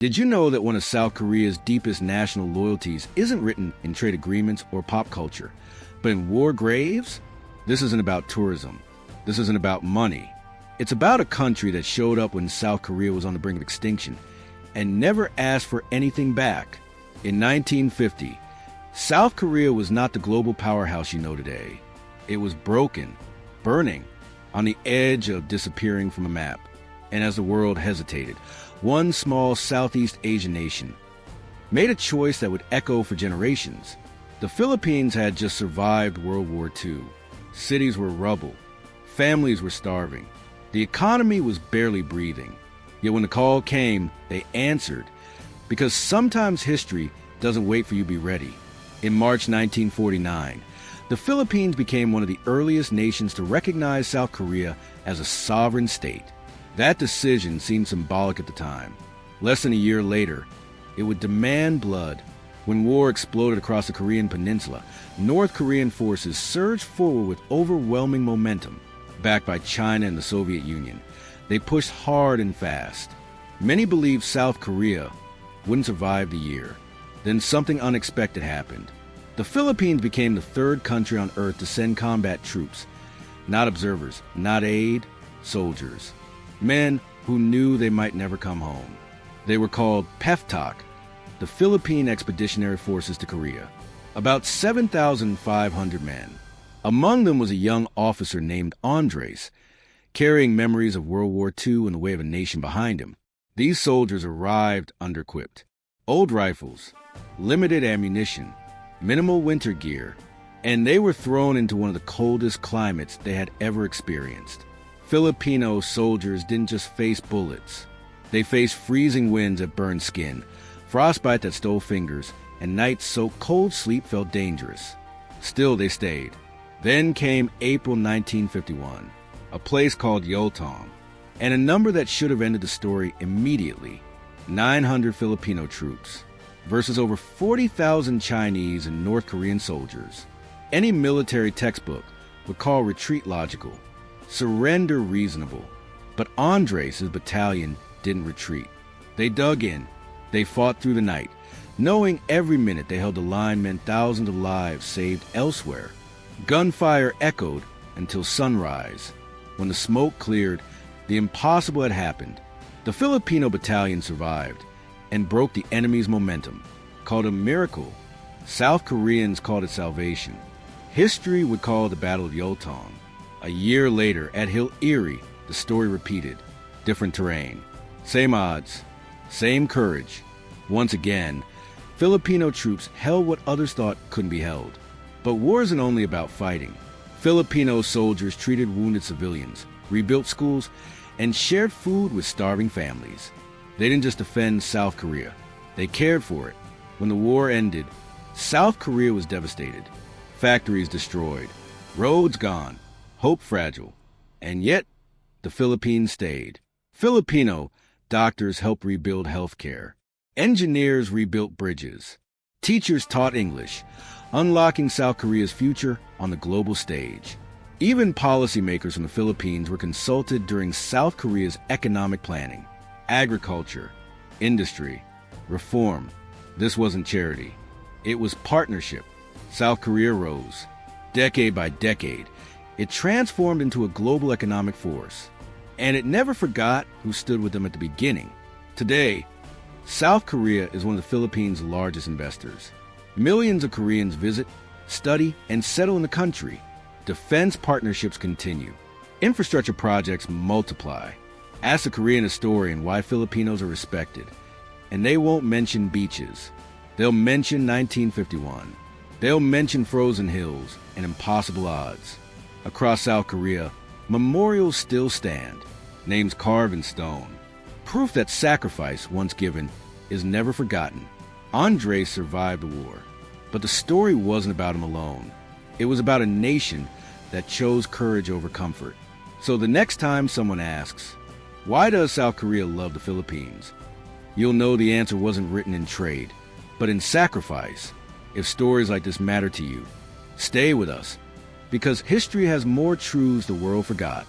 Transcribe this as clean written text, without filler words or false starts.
Did you know that one of South Korea's deepest national loyalties isn't written in trade agreements or pop culture, but in war graves? This isn't about tourism. This isn't about money. It's about a country that showed up when South Korea was on the brink of extinction and never asked for anything back. In 1950, South Korea was not the global powerhouse you know today. It was broken, burning, on the edge of disappearing from a map. And as the world hesitated, one small Southeast Asian nation made a choice that would echo for generations. The Philippines had just survived World War II. Cities were rubble. Families were starving. The economy was barely breathing. Yet when the call came, they answered, because sometimes history doesn't wait for you to be ready. In March 1949, the Philippines became one of the earliest nations to recognize South Korea as a sovereign state. That decision seemed symbolic at the time. Less than a year later, it would demand blood. When war exploded across the Korean peninsula, North Korean forces surged forward with overwhelming momentum. Backed by China and the Soviet Union, they pushed hard and fast. Many believed South Korea wouldn't survive the year. Then something unexpected happened. The Philippines became the third country on Earth to send combat troops. Not observers, not aid, soldiers. Men who knew they might never come home. They were called PEFTOC, the Philippine Expeditionary Forces to Korea. About 7,500 men. Among them was a young officer named Andres, carrying memories of World War II and the weight of a nation behind him. These soldiers arrived under-equipped. Old rifles, limited ammunition, minimal winter gear, and they were thrown into one of the coldest climates they had ever experienced. Filipino soldiers didn't just face bullets. They faced freezing winds that burned skin, frostbite that stole fingers, and nights so cold sleep felt dangerous. Still, they stayed. Then came April 1951, a place called Yoltong, and a number that should have ended the story immediately. 900 Filipino troops versus over 40,000 Chinese and North Korean soldiers. Any military textbook would call retreat logical, surrender reasonable. But Andres' battalion didn't retreat. They dug in. They fought through the night, knowing every minute they held the line meant thousands of lives saved elsewhere. Gunfire echoed until sunrise. When the smoke cleared, the impossible had happened. The Filipino battalion survived and broke the enemy's momentum. Called a miracle, South Koreans called it salvation. History would call it the Battle of Yoltong. A year later, at Hill Erie, the story repeated. Different terrain, same odds, same courage. Once again, Filipino troops held what others thought couldn't be held. But war isn't only about fighting. Filipino soldiers treated wounded civilians, rebuilt schools, and shared food with starving families. They didn't just defend South Korea. They cared for it. When the war ended, South Korea was devastated. Factories destroyed. Roads gone. Hope fragile. And yet, the Philippines stayed. Filipino doctors helped rebuild healthcare. Engineers rebuilt bridges. Teachers taught English, unlocking South Korea's future on the global stage. Even policymakers from the Philippines were consulted during South Korea's economic planning. Agriculture, industry, reform. This wasn't charity. It was partnership. South Korea rose. Decade by decade, it transformed into a global economic force. And it never forgot who stood with them at the beginning. Today, South Korea is one of the Philippines' largest investors. Millions of Koreans visit, study, and settle in the country. Defense partnerships continue. Infrastructure projects multiply. Ask a Korean historian why Filipinos are respected, and they won't mention beaches. They'll mention 1951. They'll mention frozen hills and impossible odds. Across South Korea, memorials still stand, names carved in stone. Proof that sacrifice once given is never forgotten. Andres survived the war, but the story wasn't about him alone. It was about a nation that chose courage over comfort. So the next time someone asks, why does South Korea love the Philippines? You'll know the answer wasn't written in trade, but in sacrifice. If stories like this matter to you, stay with us, because history has more truths the world forgot.